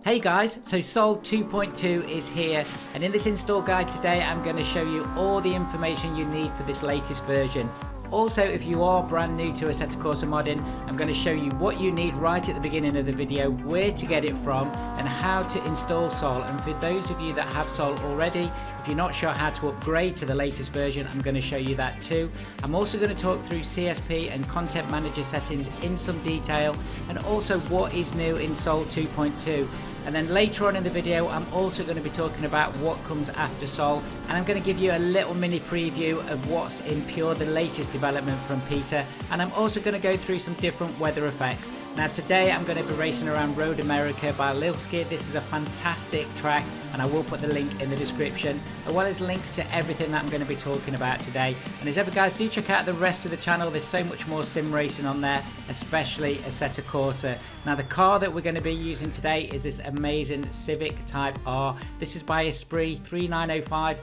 Hey guys, so Sol 2.2 is here, and in this install guide today I'm going to show you all the information you need for this latest version. Also, if you are brand new to Assetto Corsa modding, I'm going to show you what you need right at the beginning of the video, where to get it from, and how to install Sol. And for those of you that have Sol already, if you're not sure how to upgrade to the latest version, I'm going to show you that too. I'm also going to talk through CSP and Content Manager settings in some detail, and also what is new in Sol 2.2. And then later on in the video, I'm also going to be talking about what comes after Sol, and I'm going to give you a little mini preview of what's in Pure, the latest development from Peter, and I'm also going to go through some different weather effects. Now today I'm going to be racing around Road America by Lil Skid. This is a fantastic track, and I will put the link in the description, as well as links to everything that I'm going to be talking about today. And as ever guys, do check out the rest of the channel. There's so much more sim racing on there, especially Assetto Corsa. Now the car that we're going to be using today is this amazing Civic Type R. This is by Esprit 3905.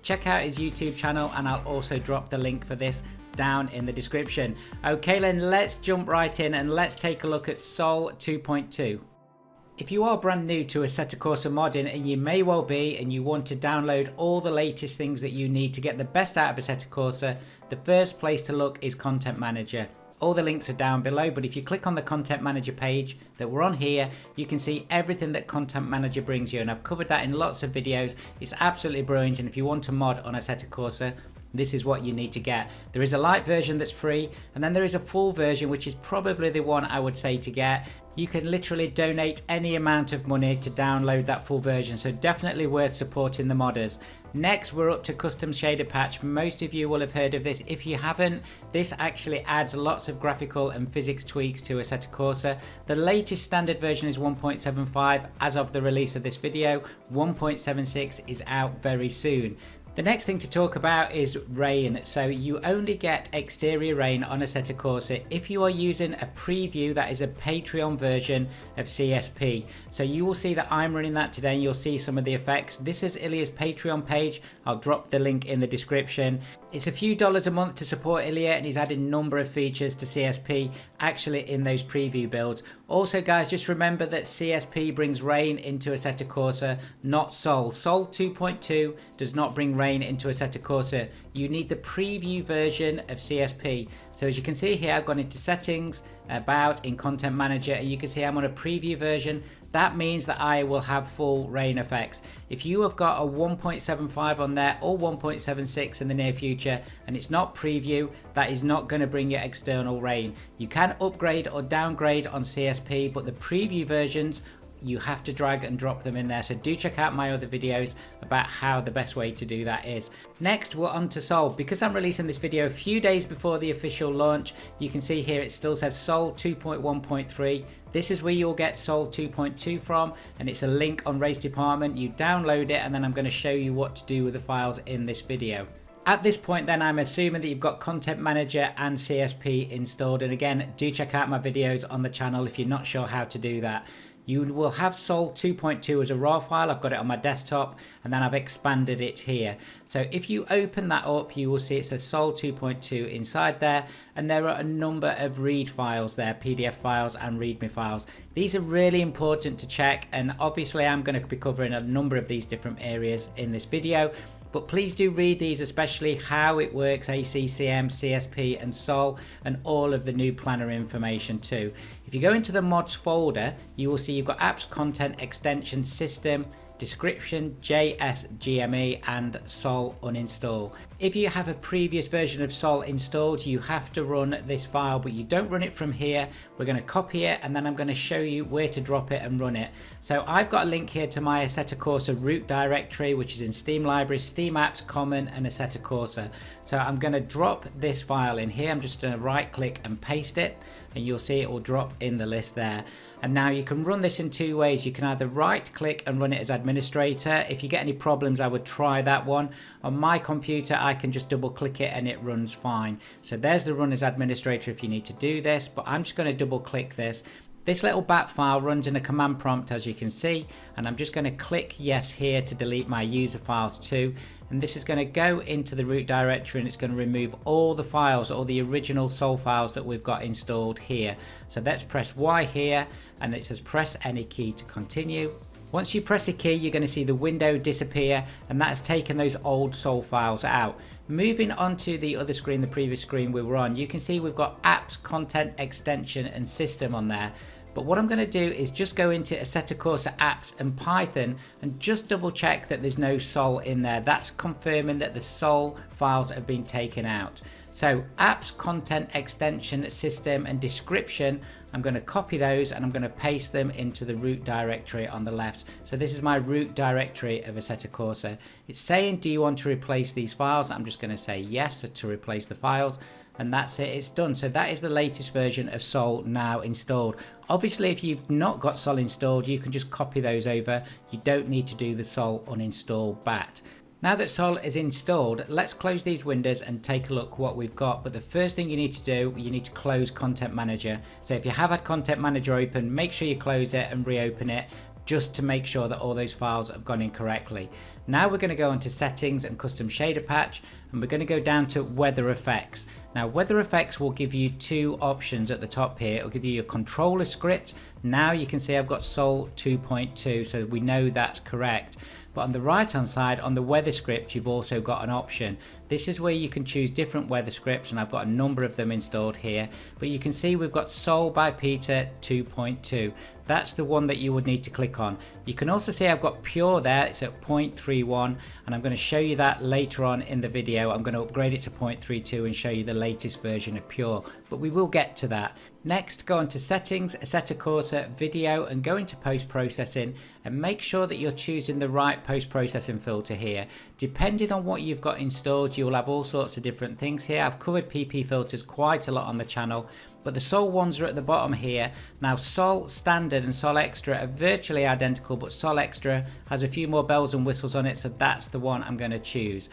Check out his YouTube channel, and I'll also drop the link for this down in the description. Okay then, let's jump right in and let's take a look at Sol 2.2. If you are brand new to Assetto Corsa modding, and you may well be, and you want to download all the latest things that you need to get the best out of Assetto Corsa, the first place to look is Content Manager. All the links are down below, but if you click on the Content Manager page that we're on here, you can see everything that Content Manager brings you, and I've covered that in lots of videos. It's absolutely brilliant, and if you want to mod on Assetto Corsa, this is what you need to get. There is a light version that's free, and then there is a full version, which is probably the one I would say to get. You can literally donate any amount of money to download that full version, so definitely worth supporting the modders. Next, we're up to Custom Shader Patch. Most of you will have heard of this. If you haven't, this actually adds lots of graphical and physics tweaks to Assetto Corsa. The latest standard version is 1.75 as of the release of this video. 1.76 is out very soon. The next thing to talk about is rain. So you only get exterior rain on Assetto Corsa if you are using a preview that is a Patreon version of CSP. So you will see that I'm running that today, and you'll see some of the effects. This is Ilya's Patreon page. I'll drop the link in the description. It's a few dollars a month to support Ilya, and he's added a number of features to CSP actually in those preview builds. Also guys, just remember that CSP brings rain into Assetto Corsa, not Sol. Sol 2.2 does not bring rain into Assetto Corsa. You need the preview version of CSP. So as you can see here, I've gone into settings, about, in Content Manager, and you can see I'm on a preview version. That means that I will have full rain effects. If you have got a 1.75 on there or 1.76 in the near future and it's not preview, that is not going to bring you external rain. You can upgrade or downgrade on CSP, but the preview versions, you have to drag and drop them in there. So do check out my other videos about how the best way to do that is. Next, we're on to Sol. Because I'm releasing this video a few days before the official launch, you can see here it still says Sol 2.1.3. This is where you'll get Sol 2.2 from, and it's a link on Race Department. You download it, and then I'm going to show you what to do with the files in this video. At this point then, I'm assuming that you've got Content Manager and CSP installed, and again, do check out my videos on the channel if you're not sure how to do that. You will have Sol 2.2 as a raw file. I've got it on my desktop, and then I've expanded it here. So if you open that up, you will see it says Sol 2.2 inside there, and there are a number of read files there, PDF files and README files. These are really important to check, and obviously I'm going to be covering a number of these different areas in this video. But please do read these, especially how it works, ACCM, CSP and Sol, and all of the new planner information too. If you go into the mods folder, you will see you've got apps, content, extension, system, description, JSGME and Sol uninstall. If you have a previous version of Sol installed, you have to run this file, but you don't run it from here. We're going to copy it, and then I'm going to show you where to drop it and run it. So I've got a link here to my Assetto Corsa root directory, which is in Steam Library, Steam Apps, Common and Assetto Corsa. So I'm going to drop this file in here. I'm just going to right click and paste it, and you'll see it will drop in the list there. And now you can run this in two ways. You can either right click and run it as administrator. If you get any problems, I would try that one. On my computer, I can just double click it and it runs fine. So there's the run as administrator if you need to do this, but I'm just going to double click this. This little bat file runs in a command prompt, as you can see, and I'm just going to click yes here to delete my user files too. And this is going to go into the root directory and it's going to remove all the files, all the original Sol files that we've got installed here. So let's press Y here and it says press any key to continue. Once you press a key, you're going to see the window disappear, and that has taken those old Sol files out. Moving on to the other screen, the previous screen we were on, you can see we've got apps, content, extension and system on there. But what I'm going to do is just go into Assetto Corsa apps and Python and just double check that there's no Sol in there. That's confirming that the Sol files have been taken out. So apps, content, extension, system and description, I'm going to copy those and I'm going to paste them into the root directory on the left. So this is my root directory of Assetto Corsa. It's saying, do you want to replace these files? I'm just going to say yes to replace the files. And that's it, it's done. So that is the latest version of Sol now installed. Obviously, if you've not got Sol installed, you can just copy those over. You don't need to do the Sol uninstall bat. Now that Sol is installed, let's close these windows and take a look what we've got. But the first thing you need to do, you need to close Content Manager. So if you have had Content Manager open, make sure you close it and reopen it, just to make sure that all those files have gone in correctly. Now we're going to go into settings and custom shader patch, and we're going to go down to weather effects. Now weather effects will give you two options at the top here. It'll give you your controller script. Now you can see I've got Sol 2.2, so we know that's correct. But on the right hand side, on the weather script, you've also got an option. This is where you can choose different weather scripts, and I've got a number of them installed here. But you can see we've got Sol by Peter 2.2. That's the one that you would need to click on. You can also see I've got Pure there, it's at 0.31, and I'm going to show you that later on in the video. I'm going to upgrade it to 0.32 and show you the latest version of Pure, but we will get to that. Next, go into settings, Assetto Corsa video, and go into post-processing, and make sure that you're choosing the right post-processing filter here. Depending on what you've got installed, you'll have all sorts of different things here. I've covered PP filters quite a lot on the channel, but the Sol ones are at the bottom here. Now Sol Standard and Sol Extra are virtually identical, but Sol Extra has a few more bells and whistles on it, so that's the one I'm going to choose.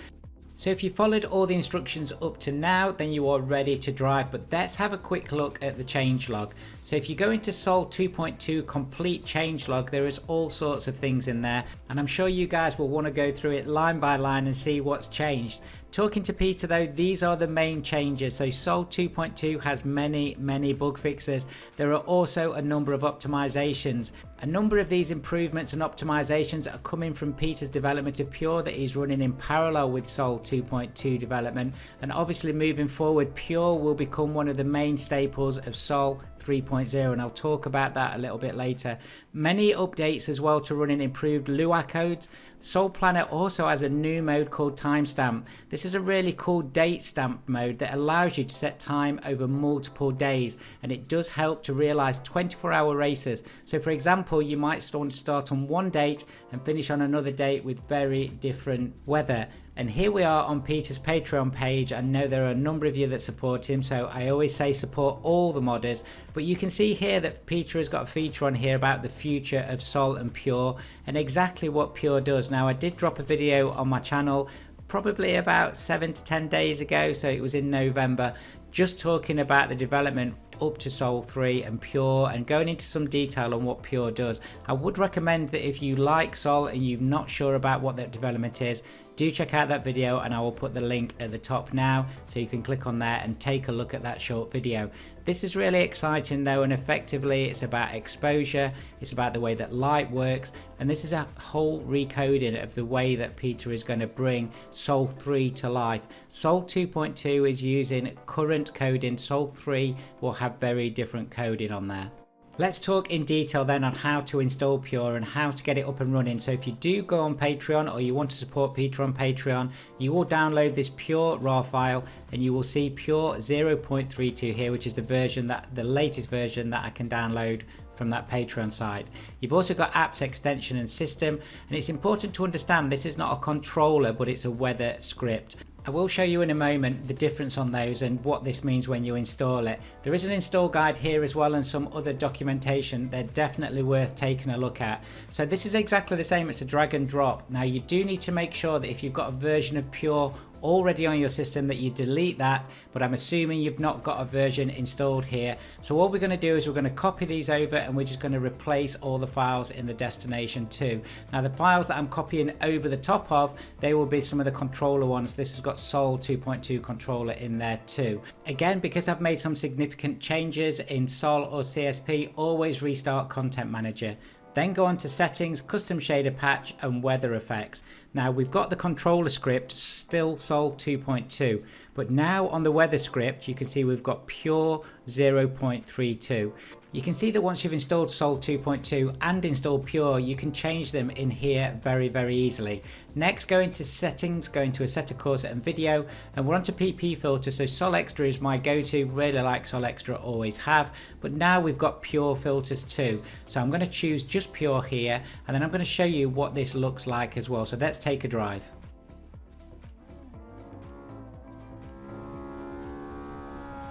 So if you followed all the instructions up to now, then you are ready to drive. But let's have a quick look at the changelog. So if you go into Sol 2.2 complete changelog, there is all sorts of things in there, and I'm sure you guys will want to go through it line by line and see what's changed. Talking to Peter though, these are the main changes. So Sol 2.2 has many bug fixes. There are also a number of optimizations. A number of these improvements and optimizations are coming from Peter's development of Pure that he's running in parallel with Sol 2.2 development, and obviously moving forward Pure will become one of the main staples of Sol 3.0, and I'll talk about that a little bit later. Many updates as well to running improved Lua codes. Sol Planner also has a new mode called timestamp. This is a really cool date stamp mode that allows you to set time over multiple days, and it does help to realize 24-hour races. So for example, you might want to start on one date and finish on another date with very different weather. And here we are on Peter's Patreon page. I know there are a number of you that support him, so I always say support all the modders. But you can see here that Peter has got a feature on here about the future of Sol and Pure and exactly what Pure does. Now I did drop a video on my channel probably about 7 to 10 days ago, so it was in November, just talking about the development up to Sol 3 and Pure and going into some detail on what Pure does. I would recommend that if you like Sol and you're not sure about what that development is, do check out that video, and I will put the link at the top now so you can click on there and take a look at that short video. This is really exciting though, and effectively it's about exposure, it's about the way that light works, and this is a whole recoding of the way that Peter is going to bring Sol 3 to life. Sol 2.2 is using current coding, Sol 3 will have very different coding on there. Let's talk in detail then on how to install Pure and how to get it up and running. So if you do go on Patreon or you want to support Peter on Patreon, you will download this Pure raw file and you will see Pure 0.32 here, which is the latest version that I can download from that Patreon site. You've also got apps, extension and system, and it's important to understand this is not a controller but it's a weather script. I will show you in a moment the difference on those and what this means when you install it. There is an install guide here as well and some other documentation. They're definitely worth taking a look at. So this is exactly the same, it's a drag and drop. Now you do need to make sure that if you've got a version of Pure already on your system that you delete that, but I'm assuming you've not got a version installed here. So what we're going to do is we're going to copy these over and we're just going to replace all the files in the destination too. Now the files that I'm copying over the top of, they will be some of the controller ones. This has got Sol 2.2 controller in there too. Again, because I've made some significant changes in Sol or CSP, always restart Content Manager. Then go on to Settings, Custom Shader Patch and Weather Effects. Now we've got the controller script still Sol 2.2, but now on the weather script you can see we've got pure 0.32. You can see that once you've installed Sol 2.2 and installed Pure, you can change them in here very easily. Next, go into Settings, go into Assetto Corsa and Video, and we're onto PP filter. So Sol Extra is my go-to, really like Sol Extra, always have, but now we've got Pure filters too. So I'm going to choose just Pure here, and then I'm going to show you what this looks like as well. So let's take a drive.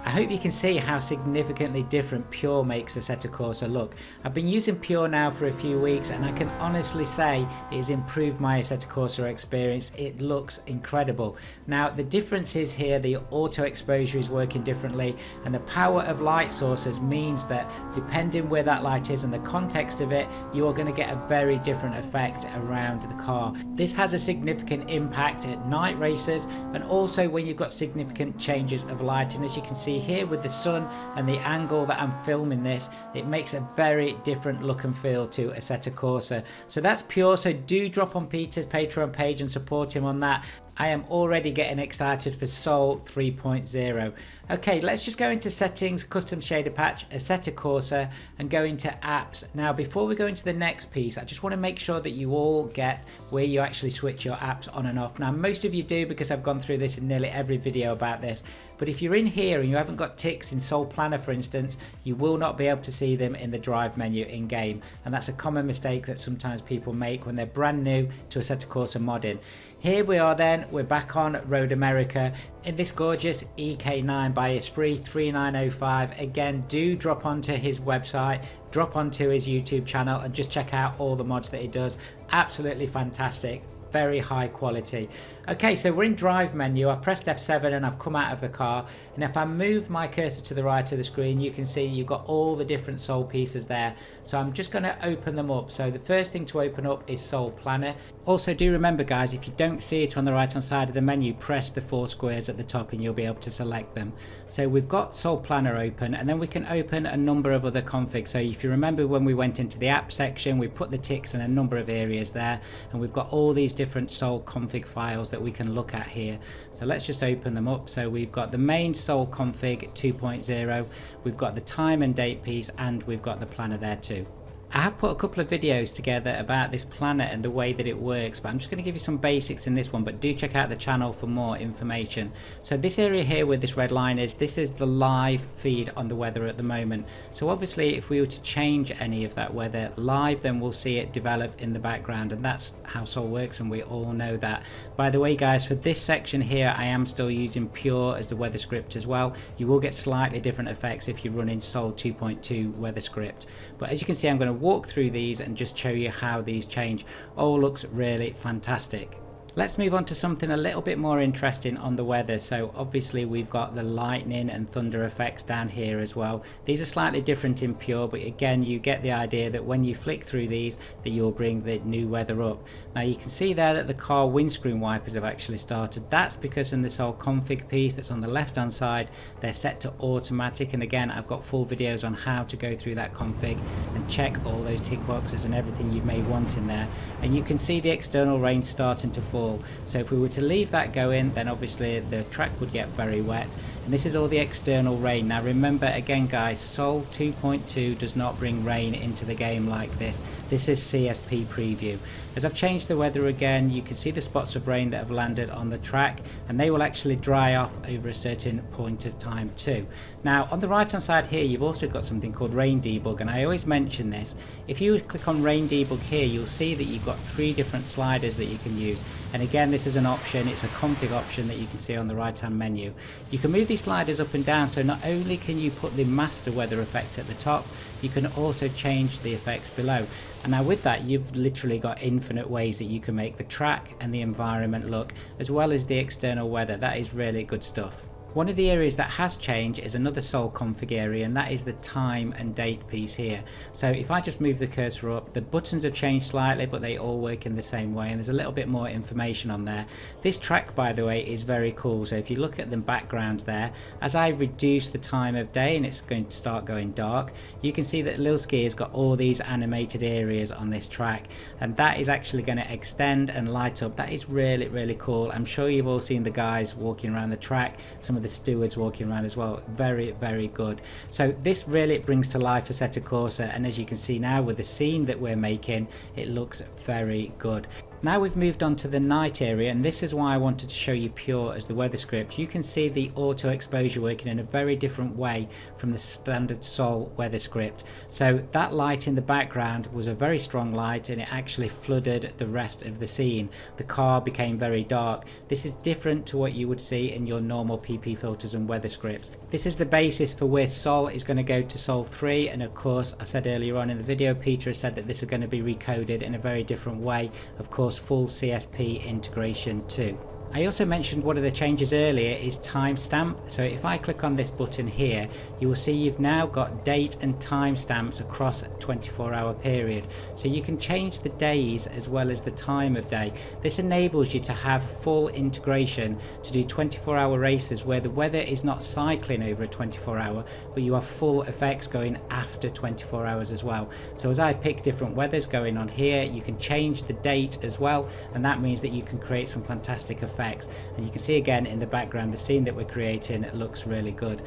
I hope you can see how significantly different Pure makes Assetto Corsa look. I've been using Pure now for a few weeks and I can honestly say it has improved my Assetto Corsa experience. It looks incredible. Now the difference is here the auto exposure is working differently, and the power of light sources means that depending where that light is and the context of it, you are going to get a very different effect around the car. This has a significant impact at night races and also when you've got significant changes of lighting. As you can see here with the sun and the angle that I'm filming this, it makes a very different look and feel to Assetto Corsa. So that's Pure. So do drop on Peter's Patreon page and support him on that. I am already getting excited for Sol 3.0. Okay, let's just go into Settings, Custom Shader Patch, Assetto Corsa, and go into Apps. Now, before we go into the next piece, I just want to make sure that you all get where you actually switch your apps on and off. Now, most of you do because I've gone through this in nearly every video about this. But if you're in here and you haven't got ticks in Sol Planner, for instance, you will not be able to see them in the drive menu in game. And that's a common mistake that sometimes people make when they're brand new to Assetto Corsa modding. Here we are then, we're back on Road America in this gorgeous EK9 by Esprit 3905. Again, do drop onto his website, drop onto his YouTube channel and just check out all the mods that he does. Absolutely fantastic. Very high quality. Okay, so we're in drive menu. I've pressed F7 and I've come out of the car, and if I move my cursor to the right of the screen, you can see you've got all the different Sol pieces there. So I'm just going to open them up. So the first thing to open up is Sol Planner. Also do remember guys, if you don't see it on the right hand side of the menu, press the 4 squares at the top and you'll be able to select them. So we've got Sol Planner open, and then we can open a number of other configs. So if you remember when we went into the app section, we put the ticks in a number of areas there, and we've got all these different Sol config files that we can look at here. So let's just open them up. So we've got the main Sol config 2.0, we've got the time and date piece, and we've got the planner there too. I have put a couple of videos together about this planner and the way that it works, but I'm just going to give you some basics in this one, but do check out the channel for more information. So this area here where this red line is, this is the live feed on the weather at the moment. So obviously if we were to change any of that weather live, then we'll see it develop in the background, and that's how Sol works, and we all know that. By the way guys, for this section here I am still using Pure as the weather script as well. You will get slightly different effects if you run in Sol 2.2 weather script, but as you can see I'm going to walk through these and just show you how these change. All looks really fantastic. Let's move on to something a little bit more interesting on the weather. So obviously we've got the lightning and thunder effects down here as well. These are slightly different in Pure, but again you get the idea that when you flick through these that you'll bring the new weather up. Now you can see there that the car windscreen wipers have actually started. That's because in this whole config piece that's on the left hand side, they're set to automatic, and again I've got full videos on how to go through that config and check all those tick boxes and everything you may want in there. And you can see the external rain starting to fall. So if we were to leave that going, then obviously the track would get very wet. And this is all the external rain. Now remember again guys, Sol 2.2 does not bring rain into the game like this. This is CSP preview. As I've changed the weather again, you can see the spots of rain that have landed on the track, and they will actually dry off over a certain point of time too. Now on the right hand side here you've also got something called rain debug, and I always mention this. If you click on rain debug here, you'll see that you've got 3 different sliders that you can use. And again, this is an option, it's a config option that you can see on the right hand menu. You can move these sliders up and down, so not only can you put the master weather effect at the top, you can also change the effects below. And now with that, you've literally got infinite ways that you can make the track and the environment look, as well as the external weather. That is really good stuff. One of the areas that has changed is another Sol config area, and that is the time and date piece here. So if I just move the cursor up, the buttons have changed slightly, but they all work in the same way, and there's a little bit more information on there. This track, by the way, is very cool. So if you look at the backgrounds there, as I reduce the time of day and it's going to start going dark, you can see that Lilski has got all these animated areas on this track, and that is actually going to extend and light up. That is really, really cool. I'm sure you've all seen the guys walking around the track, some of the stewards walking around as well. Very, very good. So this really brings to life Assetto Corsa, and as you can see now with the scene that we're making, it looks very good. Now we've moved on to the night area, and this is why I wanted to show you Pure as the weather script. You can see the auto exposure working in a very different way from the standard Sol weather script. So that light in the background was a very strong light, and it actually flooded the rest of the scene. The car became very dark. This is different to what you would see in your normal PP filters and weather scripts. This is the basis for where Sol is going to go to Sol 3, and of course I said earlier on in the video, Peter has said that this is going to be recoded in a very different way. Of course, full CSP integration too. I also mentioned one of the changes earlier is timestamp. So if I click on this button here, you will see you've now got date and timestamps across a 24-hour period. So you can change the days as well as the time of day. This enables you to have full integration to do 24-hour races where the weather is not cycling over a 24-hour, but you have full effects going after 24 hours as well. So as I pick different weathers going on here, you can change the date as well, and that means that you can create some fantastic effects. And you can see again in the background the scene that we're creating, it looks really good.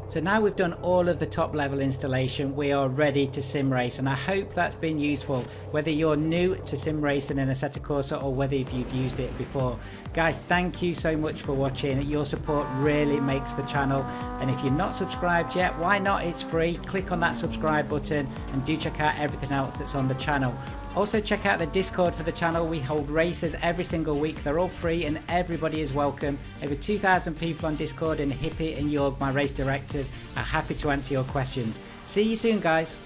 So now we've done all of the top level installation, we are ready to sim race, and I hope that's been useful whether you're new to sim racing in Assetto Corsa or whether you've used it before. Guys, thank you so much for watching. Your support really makes the channel, and if you're not subscribed yet, why not? It's free. Click on that subscribe button and do check out everything else that's on the channel. Also check out the Discord for the channel. We hold races every single week. They're all free and everybody is welcome. Over 2,000 people on Discord, and Hippie and Jorg, my race directors, are happy to answer your questions. See you soon, guys.